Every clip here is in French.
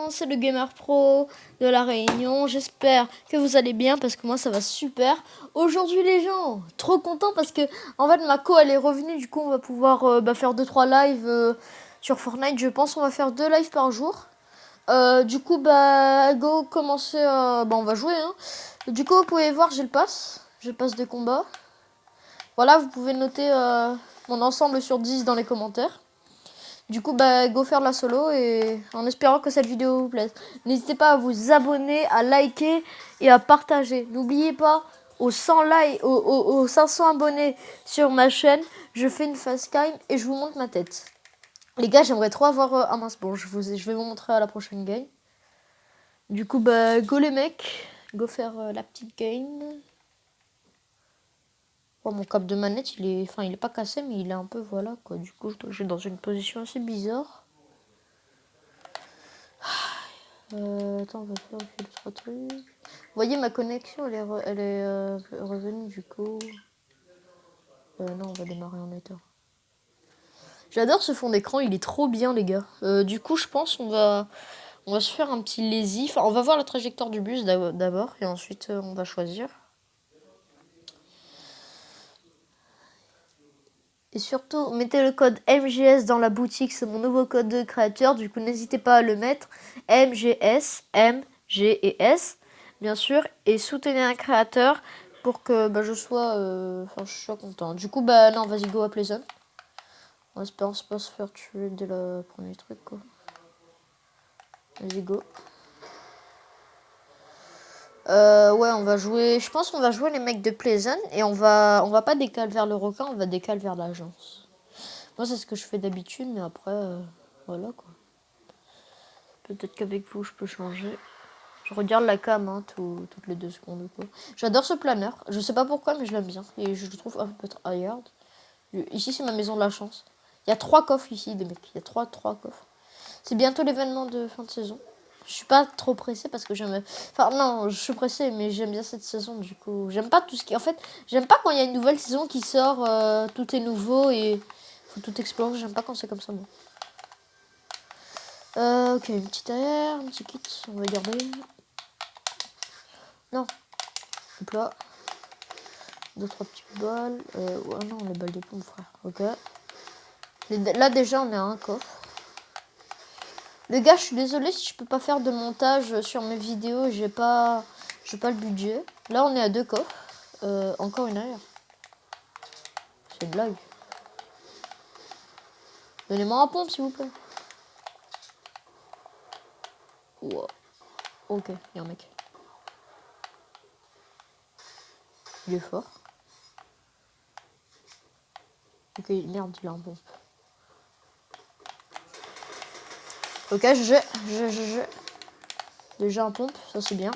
C'est le Gamer Pro de La Réunion. J'espère que vous allez bien parce que moi ça va super. Aujourd'hui les gens, trop content parce que en fait ma co elle est revenue. Du coup on va pouvoir faire 2-3 lives sur Fortnite. Je pense on va faire 2 lives par jour. Du coup go commencer. On va jouer hein. Du coup vous pouvez voir j'ai le pass. J'ai le pass de combat. Voilà, vous pouvez noter mon ensemble sur 10 dans les commentaires. Du coup, go faire de la solo et en espérant que cette vidéo vous plaise. N'hésitez pas à vous abonner, à liker et à partager. N'oubliez pas, aux 100 likes, aux 500 abonnés sur ma chaîne, je fais une facecam et je vous montre ma tête. Les gars, j'aimerais trop avoir... ah mince, bon, je vais vous montrer à la prochaine game. Du coup, go les mecs. Go faire la petite game. Oh, mon câble de manette, il est pas cassé, mais il est un peu, voilà, quoi. Du coup, je suis dans une position assez bizarre. Attends, on va faire le 3 trucs. Vous voyez, ma connexion, elle est revenue, du coup. Non, on va démarrer en état. J'adore ce fond d'écran, il est trop bien, les gars. Du coup, je pense on va se faire un petit lazy. Enfin, on va voir la trajectoire du bus d'abord, et ensuite, on va choisir. Et surtout, mettez le code MGS dans la boutique, c'est mon nouveau code de créateur. Du coup, n'hésitez pas à le mettre. MGS, MGS, bien sûr. Et soutenez un créateur pour que je sois content. Du coup, non, vas-y, go à Pleasant. En espérant pas se faire tuer dès le premier truc, quoi. Vas-y, go. Ouais, on va jouer... Je pense qu'on va jouer les mecs de Pleasant. Et on va pas décaler vers le requin, on va décaler vers l'agence. Moi, c'est ce que je fais d'habitude, mais après, voilà, quoi. Peut-être qu'avec vous, je peux changer. Je regarde la cam, hein, toutes les 2 secondes, quoi. J'adore ce planeur. Je sais pas pourquoi, mais je l'aime bien. Et je le trouve un peu hard. Ici, c'est ma maison de la chance. Il y a 3 coffres ici, des mecs. Il y a 3 coffres. C'est bientôt l'événement de fin de saison. Je suis pas trop pressée parce que j'aime... Enfin, non, je suis pressée, mais j'aime bien cette saison, du coup. J'aime pas tout ce qui... En fait, j'aime pas quand il y a une nouvelle saison qui sort, tout est nouveau et faut tout explorer. J'aime pas quand c'est comme ça, moi. Ok, une petite air, un petit kit, on va garder. Non. Hop là. 2-3 petites balles. Ouais, non, les balles de pompe, frère. Ok. Là, déjà, on est à un coffre. Les gars, je suis désolée si je peux pas faire de montage sur mes vidéos. J'ai pas le budget. Là, on est à 2 coffres. Encore une air. C'est une blague. Donnez-moi un pompe, s'il vous plaît. Wow. Ok, il y a un mec. Il est fort. Ok, merde, il a un pompe. Ok, GG. Déjà un pompe, ça c'est bien.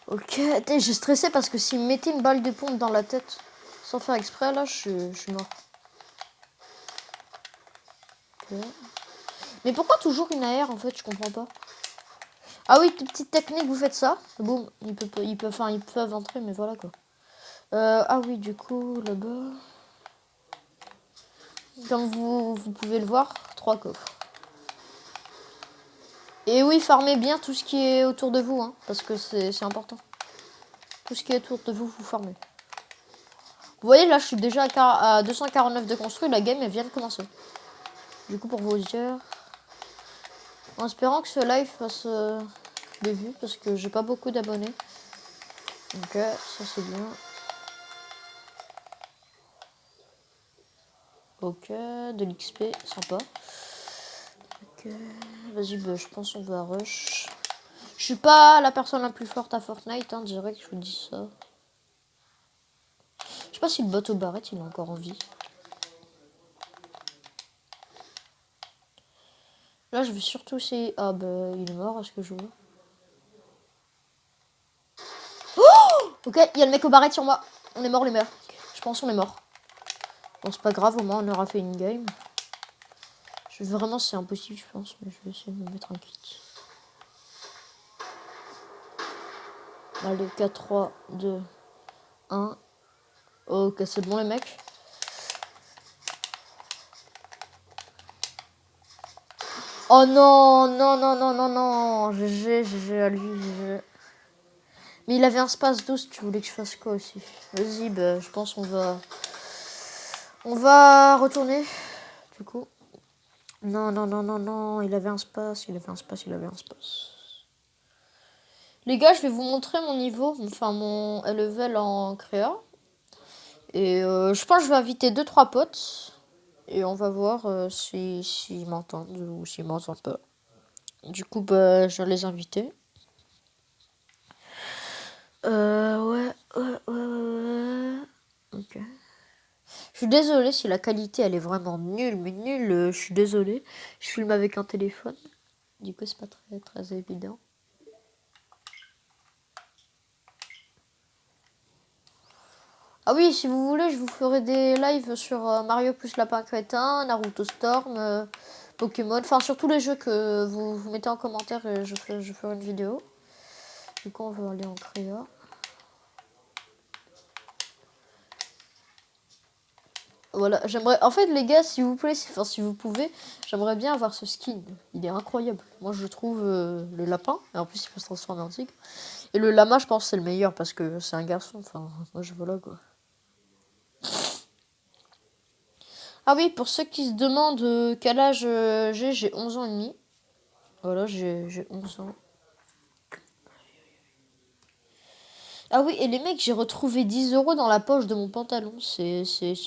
Ok, j'ai stressé parce que s'il me mettait une balle de pompe dans la tête sans faire exprès, là, je suis mort. Okay. Mais pourquoi toujours une AR en fait, je comprends pas. Ah oui, petite technique, vous faites ça. Boum, ils peuvent entrer, mais voilà quoi. Ah oui, du coup, là-bas. Comme vous pouvez le voir, 3 coffres. Et oui, farmez bien tout ce qui est autour de vous, hein, parce que c'est important. Tout ce qui est autour de vous, vous farmez. Vous voyez, là, je suis déjà à 249 de construit, la game, elle vient de commencer. Du coup, pour vous dire... En espérant que ce live fasse des vues, parce que j'ai pas beaucoup d'abonnés. Ok, ça c'est bien. Ok, de l'XP, sympa. Ok, vas-y, je pense qu'on va rush. Je suis pas la personne la plus forte à Fortnite, hein, direct, je vous dis ça. Je sais pas si le bot au barrette, il est encore en vie. Là, je vais surtout essayer... Ah, il est mort, est-ce que je vois? Oh, ok, il y a le mec au barrette sur moi. On est mort, les mecs. Je pense qu'on est mort. Bon, c'est pas grave, au moins, on aura fait une game. Vraiment, c'est impossible, je pense, mais je vais essayer de me mettre un kit. Allez, 4, 3, 2, 1. Ok, c'est bon, les mecs. Oh non, non, non, non, non, non. GG à lui, GG. Mais il avait un space 12, tu voulais que je fasse quoi aussi? Vas-y, bah, je pense on va retourner, du coup. Non, non, non, non, non, il avait un space, il avait un space, il avait un space. Les gars, je vais vous montrer mon niveau, enfin mon level en créa. Et je pense que je vais inviter 2-3 potes. Et on va voir s'ils m'entendent ou s'ils m'entendent pas. Du coup, bah, je vais les inviter. Ouais. Ok. Je suis désolée si la qualité elle est vraiment nulle, mais nulle, je suis désolée. Je filme avec un téléphone. Du coup, c'est pas très évident. Ah oui, si vous voulez, je vous ferai des lives sur Mario plus Lapin Crétin, Naruto Storm, Pokémon, enfin sur tous les jeux que vous mettez en commentaire et je ferai une vidéo. Du coup, on va aller en créa. Voilà, j'aimerais. En fait, les gars, s'il vous plaît, si vous pouvez, j'aimerais bien avoir ce skin. Il est incroyable. Moi, je trouve le lapin, et en plus, il peut se transformer en tigre. Et le lama, je pense, c'est le meilleur parce que c'est un garçon. Enfin, moi, je voilà quoi. Ah oui, pour ceux qui se demandent quel âge j'ai 11 ans et demi. Voilà, j'ai 11 ans. Ah oui, et les mecs, j'ai retrouvé 10 € dans la poche de mon pantalon. C'est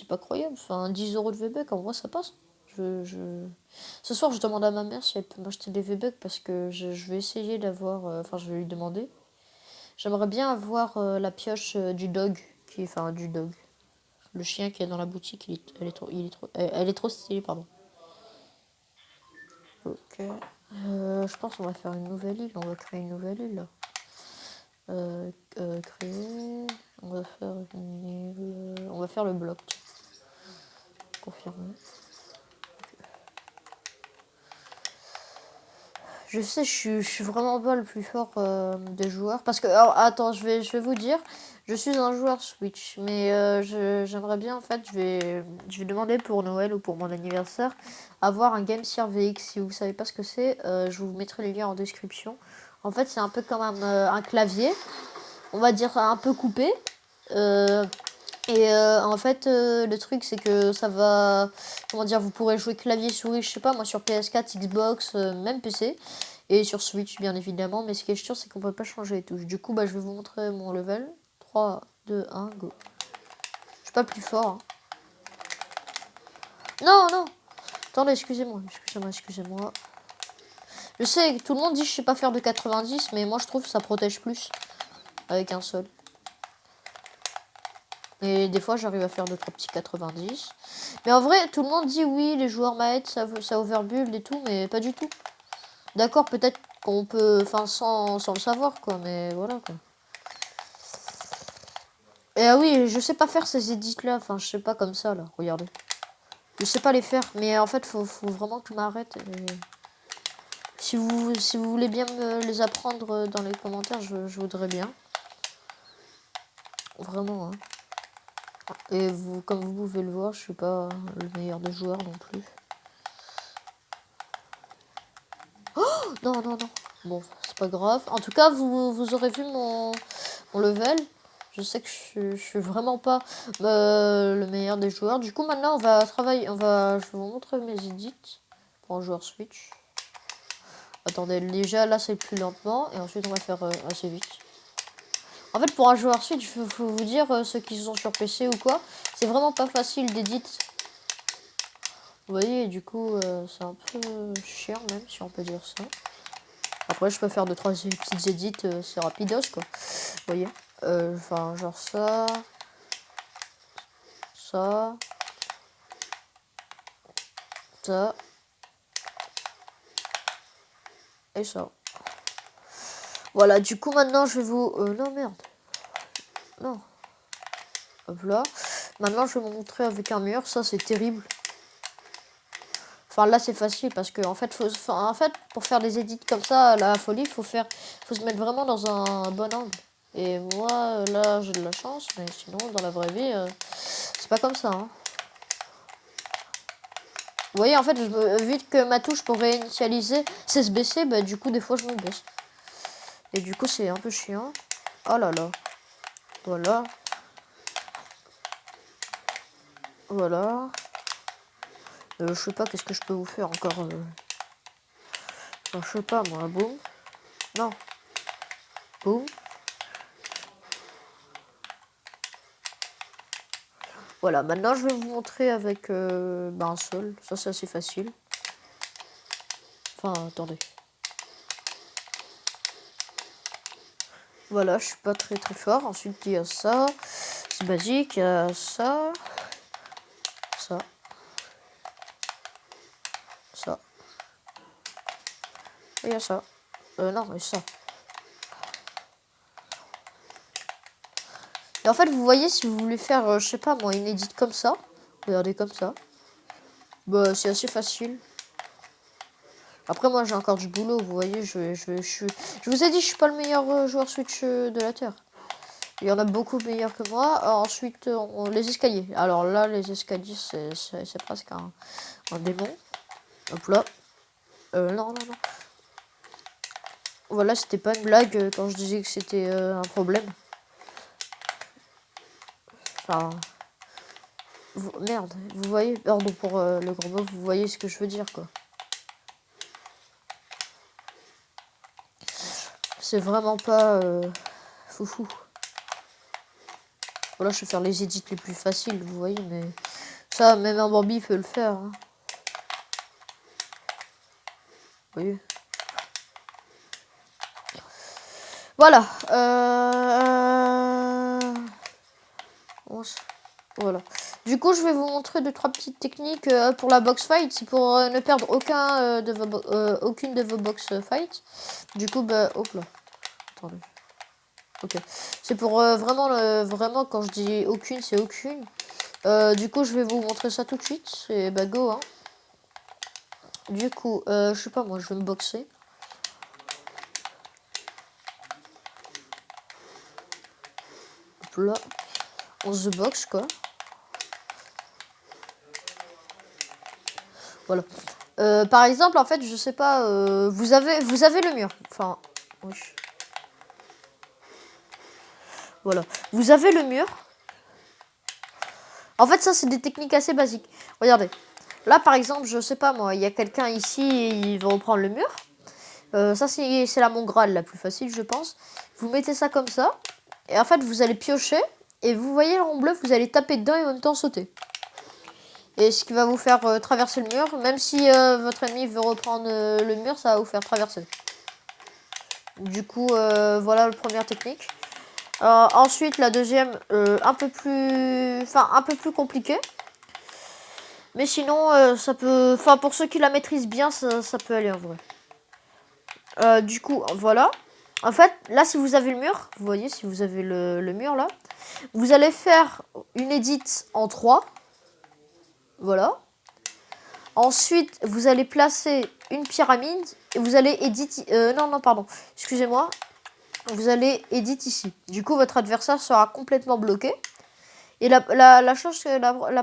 pas croyable. Enfin, 10 € de V-Bucks, en vrai, ça passe. Ce soir, je demande à ma mère si elle peut m'acheter des V-Bucks parce que je vais essayer d'avoir. Enfin, je vais lui demander. J'aimerais bien avoir la pioche du dog. Enfin, du dog. Le chien qui est dans la boutique, elle est trop stylée, pardon. Ok. Je pense qu'on va faire une nouvelle île. On va créer une nouvelle île. Créer. On va faire une île. On va faire le bloc. Confirmé. Je sais, je suis vraiment pas le plus fort des joueurs. Parce que, alors, attends, je vais vous dire, je suis un joueur Switch. Mais j'aimerais bien, en fait, je vais demander pour Noël ou pour mon anniversaire, avoir un Game Gear VX. Si vous savez pas ce que c'est, je vous mettrai le lien en description. En fait, c'est un peu comme un clavier, on va dire un peu coupé. Euh, et en fait, le truc, c'est que ça va. Comment dire, vous pourrez jouer clavier souris, je sais pas, moi sur PS4, Xbox, même PC. Et sur Switch, bien évidemment. Mais ce qui est sûr, c'est qu'on peut pas changer les touches. Du coup, bah, je vais vous montrer mon level. 3, 2, 1, go. Je suis pas plus fort. Hein. Non, non. Attendez, excusez-moi. Je sais que tout le monde dit que je sais pas faire de 90, mais moi je trouve que ça protège plus avec un seul. Et des fois, j'arrive à faire 2-3 petits 90. Mais en vrai, tout le monde dit oui, les joueurs maîtres, ça overbuild et tout, mais pas du tout. D'accord, peut-être qu'on peut, enfin, sans le savoir, quoi, mais voilà, quoi. Et ah oui, je sais pas faire ces edits-là, enfin, je sais pas comme ça, là, regardez. Je sais pas les faire, mais en fait, faut vraiment que je m'arrête. Et... si vous voulez bien me les apprendre dans les commentaires, je voudrais bien. Vraiment, hein. Et vous, comme vous pouvez le voir, je suis pas le meilleur des joueurs non plus. Non, non, non. Bon, c'est pas grave. En tout cas, vous aurez vu mon level. Je sais que je suis vraiment pas le meilleur des joueurs. Du coup, maintenant, on va travailler. Je vais vous montrer mes edits pour un joueur Switch. Attendez, déjà là, c'est plus lentement. Et ensuite, on va faire assez vite. En fait, pour un joueur Switch, il faut vous dire, ceux qui sont sur PC ou quoi, c'est vraiment pas facile d'édit. Vous voyez, du coup, c'est un peu chiant, même si on peut dire ça. Après, je peux faire 2-3 petites edits, c'est rapidos, quoi. Vous voyez. Enfin, genre ça. Ça. Ça. Et ça. Voilà, du coup, maintenant, je vais vous... non, merde. Non. Hop là. Maintenant, je vais vous montrer avec un mur. Ça, c'est terrible. Enfin, là, c'est facile parce que, en fait, pour faire des edits comme ça, la folie, faut se mettre vraiment dans un bon angle. Et moi, là, j'ai de la chance, mais sinon, dans la vraie vie, c'est pas comme ça. Hein. voyez, en fait, vu que ma touche pour réinitialiser c'est se baisser, bah du coup, des fois, je me baisse. Et du coup, c'est un peu chiant. Oh là là. Voilà. Voilà. Je sais pas, qu'est-ce que je peux vous faire encore enfin, je sais pas, moi. Boum. Non. Boum. Voilà, maintenant, je vais vous montrer avec un sol. Ça, c'est assez facile. Enfin, attendez. Voilà, je suis pas très fort. Ensuite, il y a ça. C'est basique. Il y a ça. Ça. Ça. Et il y a ça. Non, et ça. Et en fait, vous voyez, si vous voulez faire, je sais pas moi, une édite comme ça. Regardez comme ça. Bah, c'est assez facile. Après, moi, j'ai encore du boulot. Vous voyez, je vous ai dit, je suis pas le meilleur joueur Switch de la Terre. Il y en a beaucoup meilleurs que moi. Ensuite, les escaliers. Alors là, les escaliers, c'est presque un démon. Hop là. Non. Voilà, c'était pas une blague quand je disais que c'était un problème. Enfin... merde, vous voyez... Pardon pour le gros mot, vous voyez ce que je veux dire, quoi. C'est vraiment pas foufou. Voilà, je vais faire les edits les plus faciles, vous voyez, mais... Ça, même un Bambi peut le faire. Hein. Vous voyez. Voilà. Voilà. Du coup, je vais vous montrer 2-3 petites techniques pour la box fight. C'est pour ne perdre aucune de vos box fights. Du coup, bah, hop là. Attendez. Ok. C'est pour vraiment, quand je dis aucune, c'est aucune. Du coup, je vais vous montrer ça tout de suite. Et bah, go, hein. Du coup, je sais pas, moi, je vais me boxer. Hop là. On se boxe, quoi. Voilà. Par exemple, en fait, je sais pas, vous avez le mur. Enfin, oui. Voilà. Vous avez le mur. En fait, ça, c'est des techniques assez basiques. Regardez. Là, par exemple, je sais pas, moi, il y a quelqu'un ici et il va reprendre le mur. Ça, c'est la mongrale la plus facile, je pense. Vous mettez ça comme ça. Et en fait, vous allez piocher. Et vous voyez le rond bleu, vous allez taper dedans et en même temps sauter. Et ce qui va vous faire traverser le mur. Même si votre ennemi veut reprendre le mur, ça va vous faire traverser. Du coup, voilà la première technique. Ensuite, la deuxième, un peu plus compliquée. Mais sinon, ça peut... Enfin, pour ceux qui la maîtrisent bien, ça peut aller en vrai. Du coup, voilà. En fait, là, si vous avez le mur, vous voyez, si vous avez le mur, là, vous allez faire une édite en 3. Voilà. Ensuite, vous allez placer une pyramide et vous allez éditer... non, pardon. Excusez-moi. Vous allez éditer ici. Du coup, votre adversaire sera complètement bloqué. Et la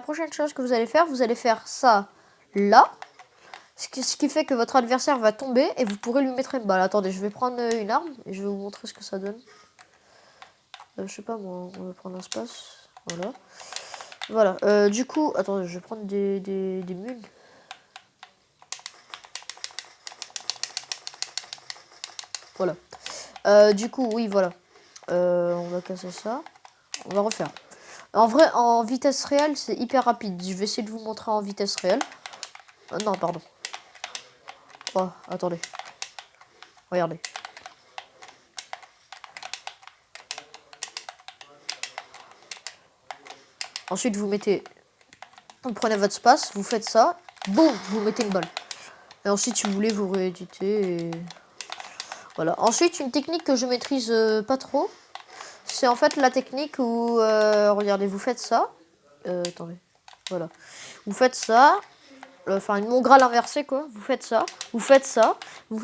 prochaine chose que vous allez faire ça là. Ce qui fait que votre adversaire va tomber et vous pourrez lui mettre une balle. Attendez, je vais prendre une arme et je vais vous montrer ce que ça donne. Je sais pas, moi, on va prendre un space. Voilà. Voilà. Du coup, attendez, je vais prendre des mules. Voilà. Du coup, oui, voilà. On va casser ça. On va refaire. En vrai, en vitesse réelle, c'est hyper rapide. Je vais essayer de vous montrer en vitesse réelle. Non, pardon. Oh, attendez. Regardez. Ensuite, vous prenez votre space, vous faites ça. Boum, vous mettez une balle. Et ensuite, si vous voulez, vous rééditez. Et... Voilà. Ensuite, une technique que je maîtrise pas trop. C'est en fait la technique où, regardez, vous faites ça. Attendez. Voilà. Vous faites ça. Enfin, une mongrale inversée, quoi. Vous faites ça. Vous faites ça.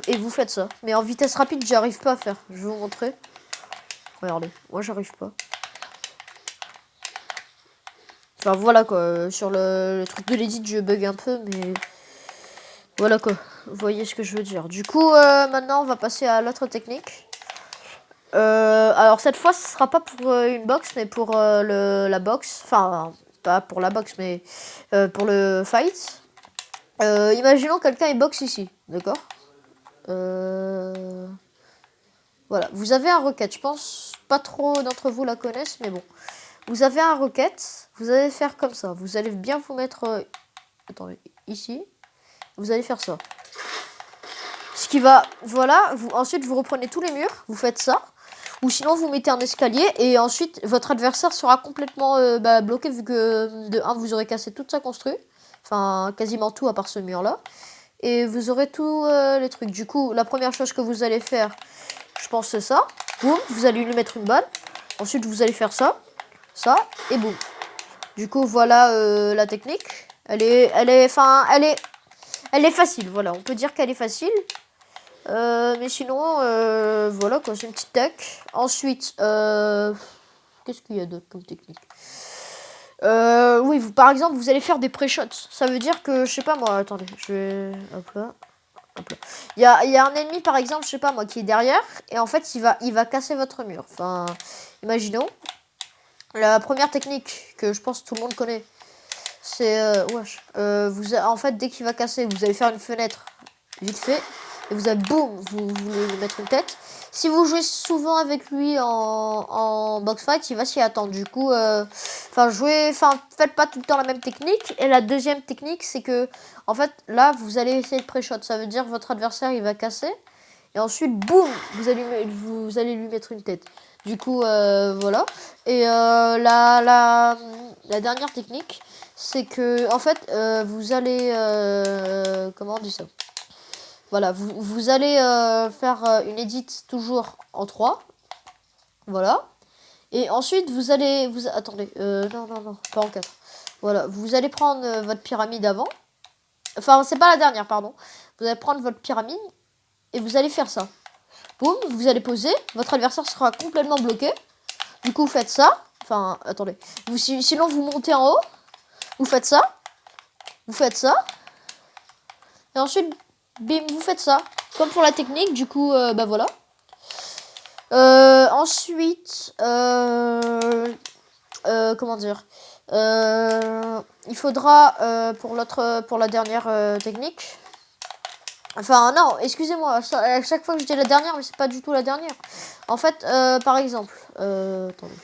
Et vous faites ça. Mais en vitesse rapide, j'arrive pas à faire. Je vais vous montrer. Regardez. Moi, j'arrive pas. Enfin, voilà, quoi. Sur le truc de l'édit, je bug un peu, mais... Voilà quoi, vous voyez ce que je veux dire. Du coup, maintenant on va passer à l'autre technique. Alors cette fois, ce sera pas pour une box, mais pour la box. Enfin, pas pour la box, mais pour le fight. Imaginons quelqu'un est box ici, d'accord. Voilà, vous avez un rocket. Je pense pas trop d'entre vous la connaissent, mais bon. Vous avez un rocket, vous allez faire comme ça. Vous allez bien vous mettre... attendez, ici. Vous allez faire ça. Ce qui va... Voilà, ensuite vous reprenez tous les murs, vous faites ça. Ou sinon vous mettez un escalier et ensuite votre adversaire sera complètement bloqué vu que de 1 vous aurez cassé toute sa construit. Enfin quasiment tout à part ce mur là. Et vous aurez tous les trucs. Du coup la première chose que vous allez faire, je pense c'est ça. Boum, vous allez lui mettre une balle. Ensuite vous allez faire ça, ça et boum. Du coup voilà la technique. Elle est facile, voilà. On peut dire qu'elle est facile. Mais sinon, voilà quoi, c'est une petite tech. Ensuite, qu'est-ce qu'il y a d'autre comme technique? Oui, par exemple, vous allez faire des pré-shots. Ça veut dire que, je sais pas moi, attendez, je vais... Hop là. Hop là. Il y a un ennemi, par exemple, je sais pas moi, qui est derrière. Et en fait, il va casser votre mur. Enfin, imaginons. La première technique que je pense que tout le monde connaît, c'est... en fait, dès qu'il va casser, vous allez faire une fenêtre vite fait. Et vous allez, boum, vous lui mettre une tête. Si vous jouez souvent avec lui en box fight, il va s'y attendre. Du coup, faites pas tout le temps la même technique. Et la deuxième technique, c'est que, en fait, là, vous allez essayer de pré-shot. Ça veut dire que votre adversaire, il va casser. Et ensuite, boum, vous allez lui mettre une tête. Du coup, voilà. Et la dernière technique, c'est que, en fait, vous allez... comment on dit ça? Voilà, vous allez faire une edit toujours en 3. Voilà. Et ensuite, vous allez... attendez, non, pas en 4. Voilà, vous allez prendre votre pyramide avant. Enfin, c'est pas la dernière, pardon. Vous allez prendre votre pyramide et vous allez faire ça. Boum, vous allez poser. Votre adversaire sera complètement bloqué. Du coup, vous faites ça. Enfin, attendez. Sinon, vous montez en haut. Vous faites ça. Vous faites ça. Et ensuite, bim, vous faites ça. Comme pour la technique, du coup, bah voilà. Ensuite, comment dire, il faudra pour la dernière technique. Enfin non, excusez-moi, à chaque fois que je dis la dernière, mais c'est pas du tout la dernière. En fait, par exemple, attendez,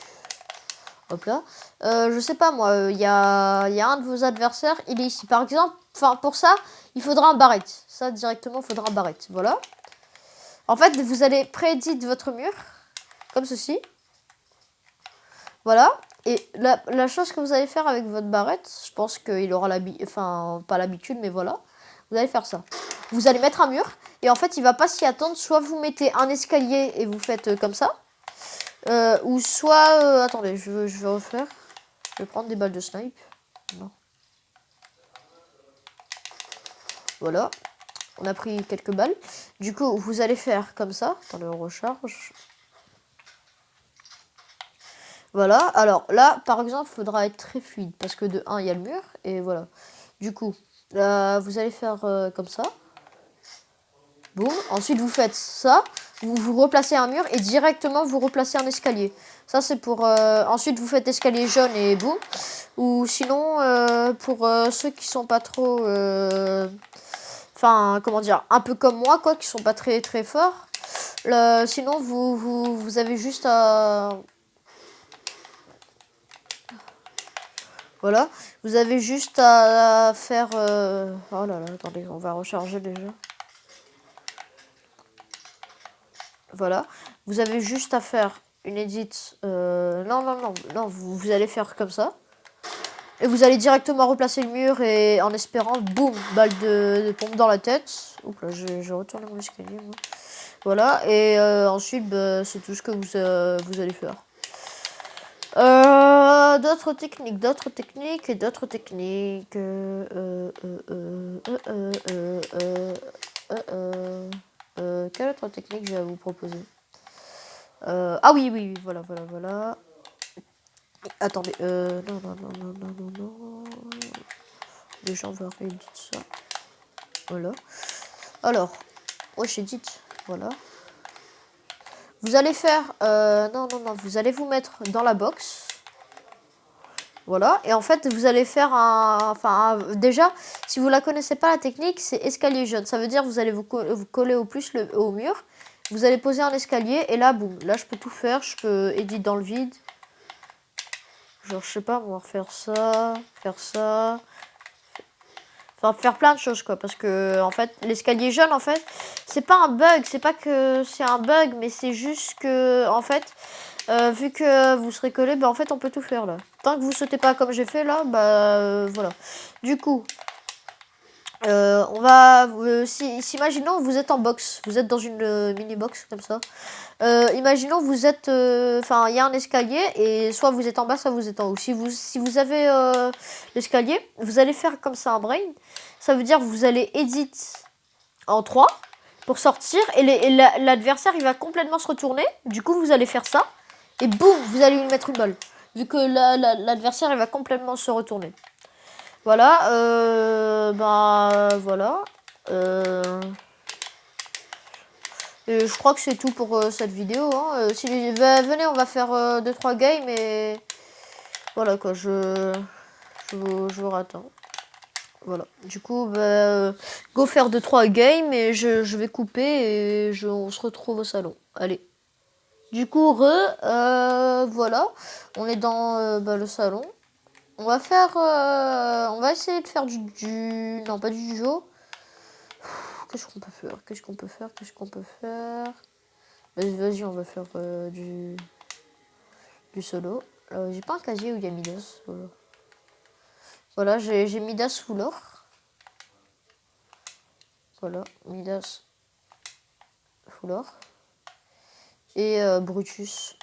hop là, je sais pas moi, il y a un de vos adversaires, il est ici. Par exemple, enfin pour ça, il faudra un barrette. Ça directement, il faudra un barrette. Voilà. En fait, vous allez prééditer votre mur, comme ceci. Voilà. Et la chose que vous allez faire avec votre barrette, je pense qu'il aura enfin, pas l'habitude, mais voilà. Vous allez faire ça. Vous allez mettre un mur, et en fait, il va pas s'y attendre. Soit vous mettez un escalier et vous faites comme ça. Ou soit... attendez, je vais refaire. Je vais prendre des balles de snipe. Non. Voilà. On a pris quelques balles. Du coup, vous allez faire comme ça. Attendez, on recharge. Voilà. Alors là, par exemple, il faudra être très fluide. Parce que de 1, il y a le mur. Et voilà. Du coup, là, vous allez faire comme ça. Boum. Ensuite, vous faites ça. Vous replacez un mur et directement, vous replacez un escalier. Ça, c'est pour... ensuite, vous faites escalier jaune et boum. Ou sinon, pour ceux qui sont pas trop... Enfin, comment dire, un peu comme moi, quoi, qui sont pas très très forts. Sinon, vous avez juste à... Voilà. Vous avez juste à faire... Oh là là, attendez, on va recharger déjà. Voilà. Vous avez juste à faire une edit... non, vous allez faire comme ça. Et vous allez directement replacer le mur et en espérant, boum, balle de pompe dans la tête. Oups là, j'ai retourné mon escalier, moi. Voilà, et ensuite, bah, c'est tout ce que vous allez faire. D'autres techniques. Quelle autre technique j'ai à vous proposer? Ah oui, voilà. Attendez, non. Déjà, on va rééditer ça. Voilà. Alors, ouais, j'ai dit, voilà. Vous allez faire, non, vous allez vous mettre dans la box. Voilà, et en fait, vous allez faire déjà, si vous la connaissez pas, la technique, c'est escalier jaune. Ça veut dire vous allez vous coller au plus au mur. Vous allez poser un escalier, et là, boum, là, je peux tout faire. Je peux éditer dans le vide. Genre, je sais pas, on va refaire ça, faire ça. Enfin, faire plein de choses, quoi. Parce que, en fait, l'escalier jaune, en fait, c'est pas un bug. C'est pas que c'est un bug, mais c'est juste que, en fait, vu que vous serez collé, bah, en fait, on peut tout faire, là. Tant que vous sautez pas comme j'ai fait, là, bah, voilà. Du coup, on va... si imaginons, vous êtes en box. Vous êtes dans une mini-box, comme ça. Imaginons, vous êtes... Enfin, il y a un escalier, et soit vous êtes en bas, soit vous êtes en haut. Si vous avez l'escalier, vous allez faire comme ça un brain. Ça veut dire que vous allez edit en 3 pour sortir, et l'adversaire, il va complètement se retourner. Du coup, vous allez faire ça, et boum, vous allez lui mettre une balle. Vu que l'adversaire, il va complètement se retourner. Voilà, bah, voilà. Et je crois que c'est tout pour cette vidéo. Hein. Venez, on va faire 2-3 games, et voilà, quoi, je vous attends. Voilà, du coup, bah, go faire 2-3 games, et je vais couper, et on se retrouve au salon. Allez. Du coup, voilà, on est dans bah, le salon. On va faire, on va essayer de faire non, pas du duo. Qu'est-ce qu'on peut faire? Qu'est-ce qu'on peut faire? Qu'est-ce qu'on peut faire? Vas-y, on va faire du solo. J'ai pas un casier où il y a Midas. Voilà, voilà, j'ai Midas full or. Voilà, Midas full or. Et Brutus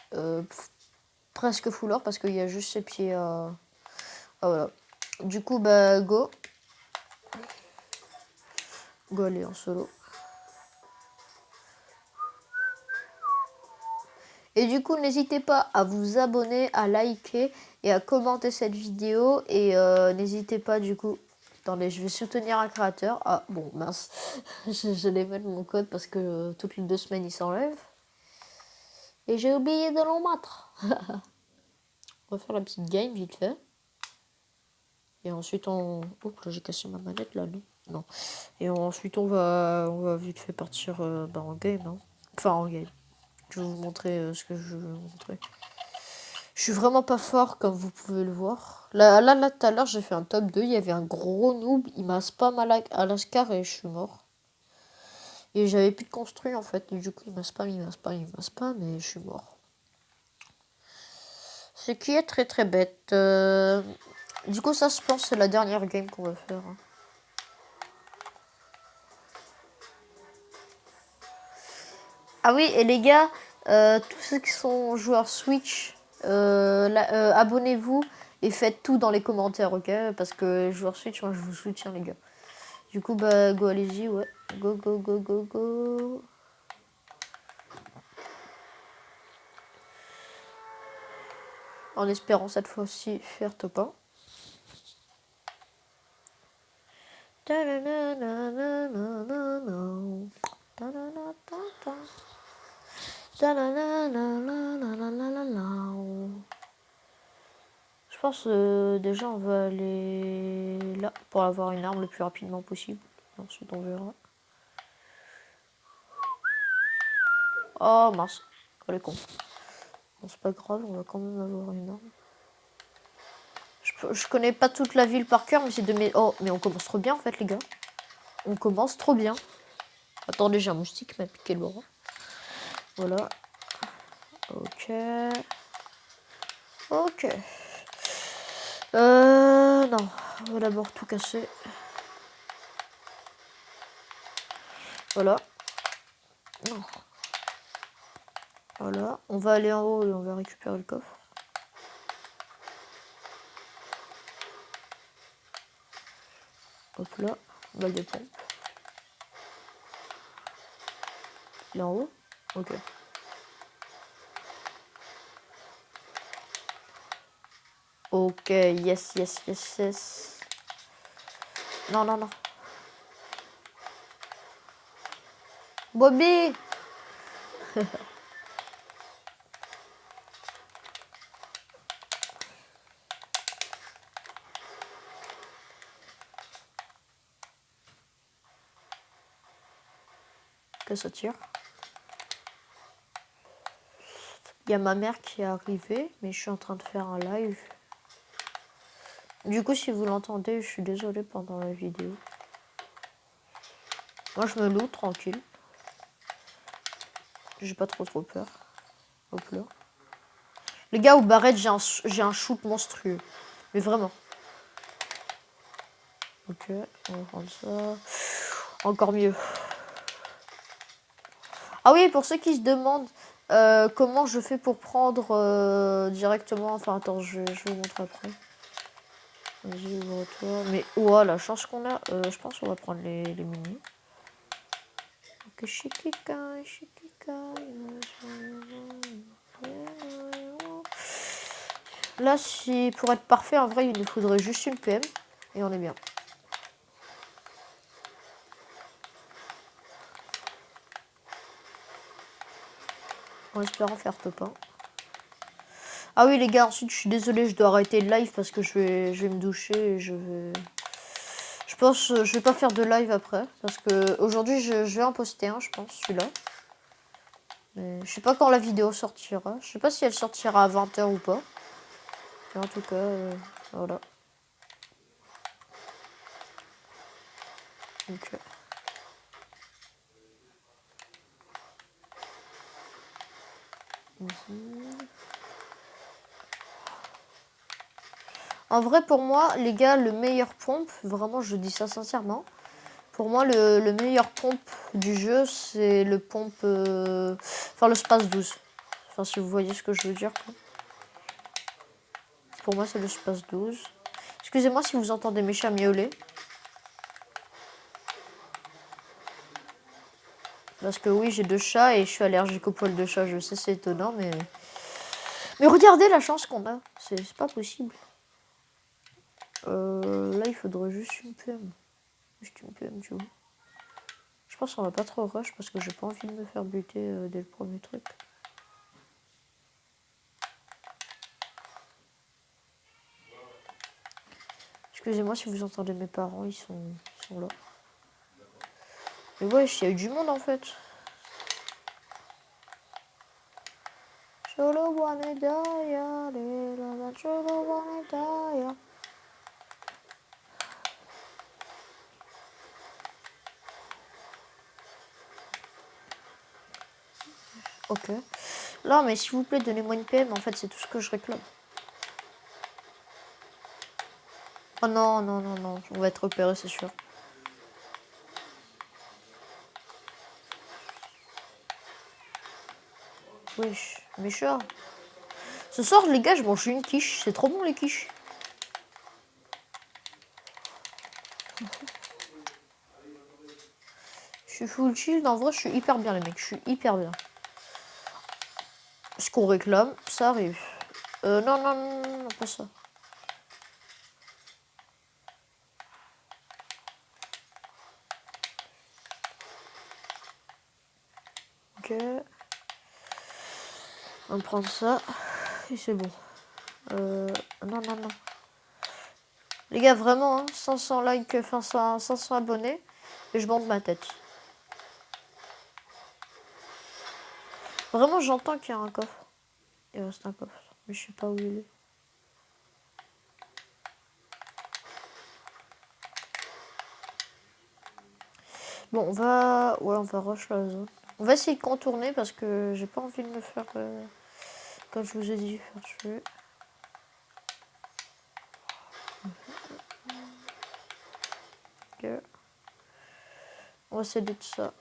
presque full or parce qu'il y a juste ses pieds à... Ah, voilà. Du coup, bah, go. Go aller en solo. Et du coup, n'hésitez pas à vous abonner, à liker et à commenter cette vidéo. Et n'hésitez pas, du coup... Attendez, je vais soutenir un créateur. Ah, bon, mince. je vais mettre mon code parce que toutes les 2 semaines, il s'enlève. Et j'ai oublié de l'en mettre. On va faire la petite game, vite fait. Et ensuite, Oups, là, j'ai cassé ma manette, là, non. Non. Et ensuite, on va vite fait partir bah, en game. Hein. Enfin, en game. Je vais vous montrer ce que je veux vous montrer. Je suis vraiment pas fort, comme vous pouvez le voir. Là, tout à l'heure, j'ai fait un top 2. Il y avait un gros noob. Il m'a spam à l'ascar et je suis mort. Et j'avais plus de construit, en fait. Du coup, il m'a spam, et je suis mort. Ce qui est très très bête. Du coup, ça, je pense, c'est la dernière game qu'on va faire. Hein. Ah oui, et les gars, tous ceux qui sont joueurs Switch, abonnez-vous et faites tout dans les commentaires, ok? Parce que joueurs Switch, moi je vous soutiens, les gars. Du coup, bah, go, allez-y, ouais. Go, go, go, go, go. En espérant cette fois-ci faire top 1. Je pense déjà on va aller là pour avoir une arme le plus rapidement possible. Ensuite on verra. Oh mince, oh les cons. Bon, c'est pas grave, on va quand même avoir une arme. Je connais pas toute la ville par cœur, mais c'est de mes... Oh, mais on commence trop bien en fait les gars. On commence trop bien. Attendez, j'ai un moustique qui m'a piqué le bras. Voilà. Ok. Ok. Non. On va d'abord tout casser. Voilà. Non. Voilà. On va aller en haut et on va récupérer le coffre. Hop là. Balle de pompe. Il est en haut? Ok. Ok, yes, yes, yes, yes. Non, non, non. Bobby. Que ça tire. Il y a ma mère qui est arrivée, mais je suis en train de faire un live. Du coup, si vous l'entendez, je suis désolée pendant la vidéo. Moi, je me loue tranquille. J'ai pas trop peur. Hop là. Les gars, au barrette, j'ai un shoot monstrueux. Mais vraiment. Ok, on va prendre ça. Encore mieux. Ah oui, pour ceux qui se demandent comment je fais pour prendre directement... Enfin, attends, je vais vous montrer après. Vas-y, ouvre-toi. Mais, oh, la chance qu'on a. Je pense qu'on va prendre les mini. Ok, shikikai, shikikai. Là, si pour être parfait, en vrai, il nous faudrait juste une PM. Et on est bien. En espérant faire top 1. Ah oui les gars, ensuite je suis désolée, je dois arrêter le live parce que je vais me doucher et je vais... Je pense je vais pas faire de live après. Parce que aujourd'hui je vais en poster un, je pense, celui-là. Mais je sais pas quand la vidéo sortira. Je sais pas si elle sortira à 20 h ou pas. Mais en tout cas, voilà. Donc, en vrai, pour moi, les gars, le meilleur pompe, vraiment, je dis ça sincèrement. Pour moi, le meilleur pompe du jeu, c'est le pompe... Enfin, le space 12. Enfin, si vous voyez ce que je veux dire, quoi. Pour moi, c'est le space 12. Excusez-moi si vous entendez mes chats miauler. Parce que oui, j'ai 2 chats et je suis allergique aux poils de chat. Je sais, c'est étonnant, mais... Mais regardez la chance qu'on a. C'est pas possible. Là, il faudrait juste une PM. Juste une PM, tu vois. Je pense qu'on va pas trop rush parce que j'ai pas envie de me faire buter dès le premier truc. Excusez-moi si vous entendez mes parents, ils sont là. Mais wesh, il y a eu du monde en fait. Ok. Là, mais s'il vous plaît, donnez-moi une PM. En fait, c'est tout ce que je réclame. Oh non, non, non, non. On va être repéré, c'est sûr. Wesh, méchant. Ce soir, les gars, je mange une quiche. C'est trop bon, les quiches. Je suis full chill. En vrai, je suis hyper bien, les mecs. Je suis hyper bien. Ce qu'on réclame, ça arrive. Non, non, non, non, pas ça. Ok. On va prendre ça. Et c'est bon. Non, non, non. Les gars, vraiment, hein, 500 likes, enfin 500 abonnés, et je monte ma tête. Vraiment, j'entends qu'il y a un coffre. Il reste un coffre, mais je sais pas où il est. Bon, on va... Ouais, on va rush la zone. On va essayer de contourner parce que j'ai pas envie de me faire... Comme je vous ai dit, faire tuer. Ok. On va essayer de ça.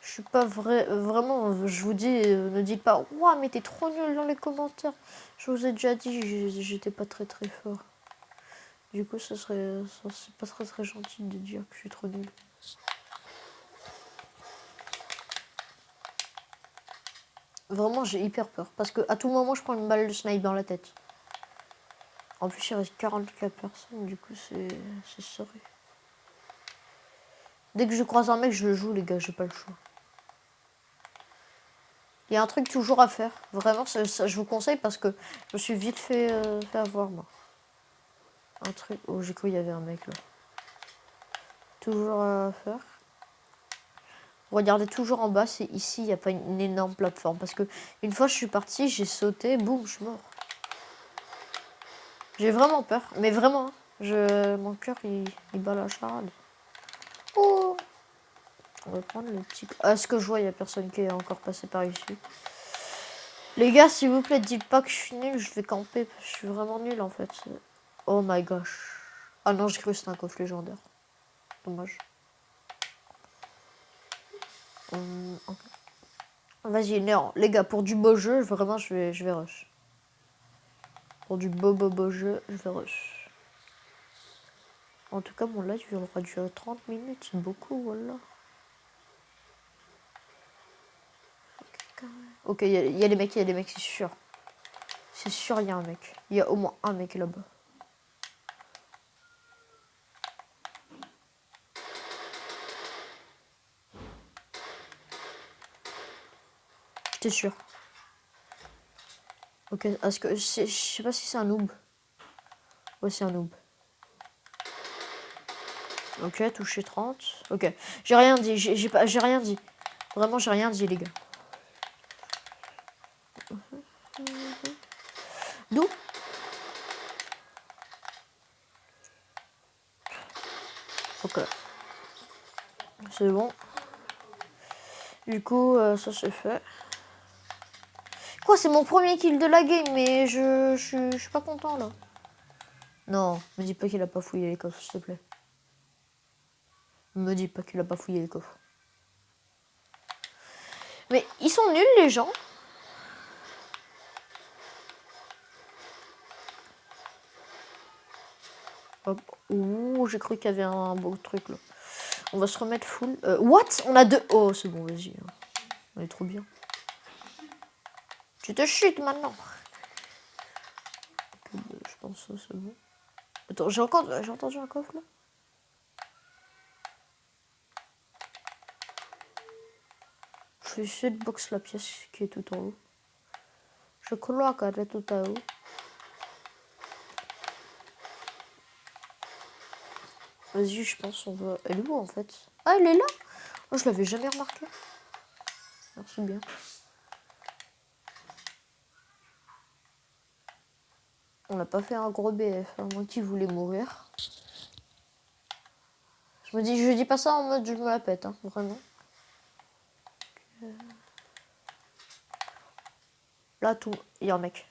Je suis pas vraiment, je vous dis, ne dites pas, ouah, mais t'es trop nul dans les commentaires. Je vous ai déjà dit, j'étais pas très fort. Du coup, c'est pas très gentil de dire que je suis trop nul. Vraiment, j'ai hyper peur. Parce que à tout moment, je prends une balle de snipe dans la tête. En plus, il reste 44 personnes. Du coup, c'est serré. Dès que je croise un mec, je le joue, les gars, j'ai pas le choix. Il y a un truc toujours à faire. Vraiment, ça, je vous conseille parce que je me suis vite fait avoir, moi. Un truc... Oh, j'ai cru qu'il y avait un mec, là. Toujours à faire. Regardez toujours en bas, c'est ici, il n'y a pas une énorme plateforme. Parce que une fois je suis parti, j'ai sauté, boum, je suis mort. J'ai vraiment peur, mais vraiment, hein. Mon cœur, il bat la charade. Oh, on va prendre le petit... Ah, ce que je vois, il n'y a personne qui est encore passé par ici. Les gars, s'il vous plaît, dites pas que je suis nul, je vais camper. Je suis vraiment nul, en fait. Oh my gosh. Ah non, j'ai cru que c'était un coffre légendaire. Dommage. Okay. Vas-y, non, les gars, pour du beau jeu, vraiment, je vais rush. Pour du beau jeu, je vais rush. En tout cas, mon live, il aura duré 30 minutes, c'est beaucoup, voilà. Ok, il y a des mecs, c'est sûr. C'est sûr, il y a un mec. Il y a au moins un mec là-bas. J'étais sûr. Ok, est-ce que... Je sais pas si c'est un noob. Ouais, c'est un noob. Ok, touché 30. Ok, j'ai rien dit, j'ai rien dit. Vraiment, j'ai rien dit, les gars. D'où? Ok. C'est bon. Du coup, ça c'est fait. Quoi, c'est mon premier kill de la game, mais je suis pas content, là. Non, me dis pas qu'il a pas fouillé les coffres, s'il te plaît. Me dis pas qu'il a pas fouillé les coffres. Mais ils sont nuls, les gens. Hop. Ouh, j'ai cru qu'il y avait un beau truc, là. On va se remettre full. What? On a deux... Oh, c'est bon, vas-y. On est trop bien. Tu te chutes, maintenant. Je pense que c'est bon. Attends, j'ai entendu un coffre, là. Je vais essayer de box la pièce qui est tout en haut. Je crois qu'elle est tout en haut. Vas-y, je pense on va... Elle est où, en fait? Ah, elle est là? Oh, je l'avais jamais remarqué. Merci bien. On n'a pas fait un gros BF, à moins qu'il voulait mourir. Je dis pas ça en mode je me la pète, hein, vraiment. Là, tout... Il y a un mec.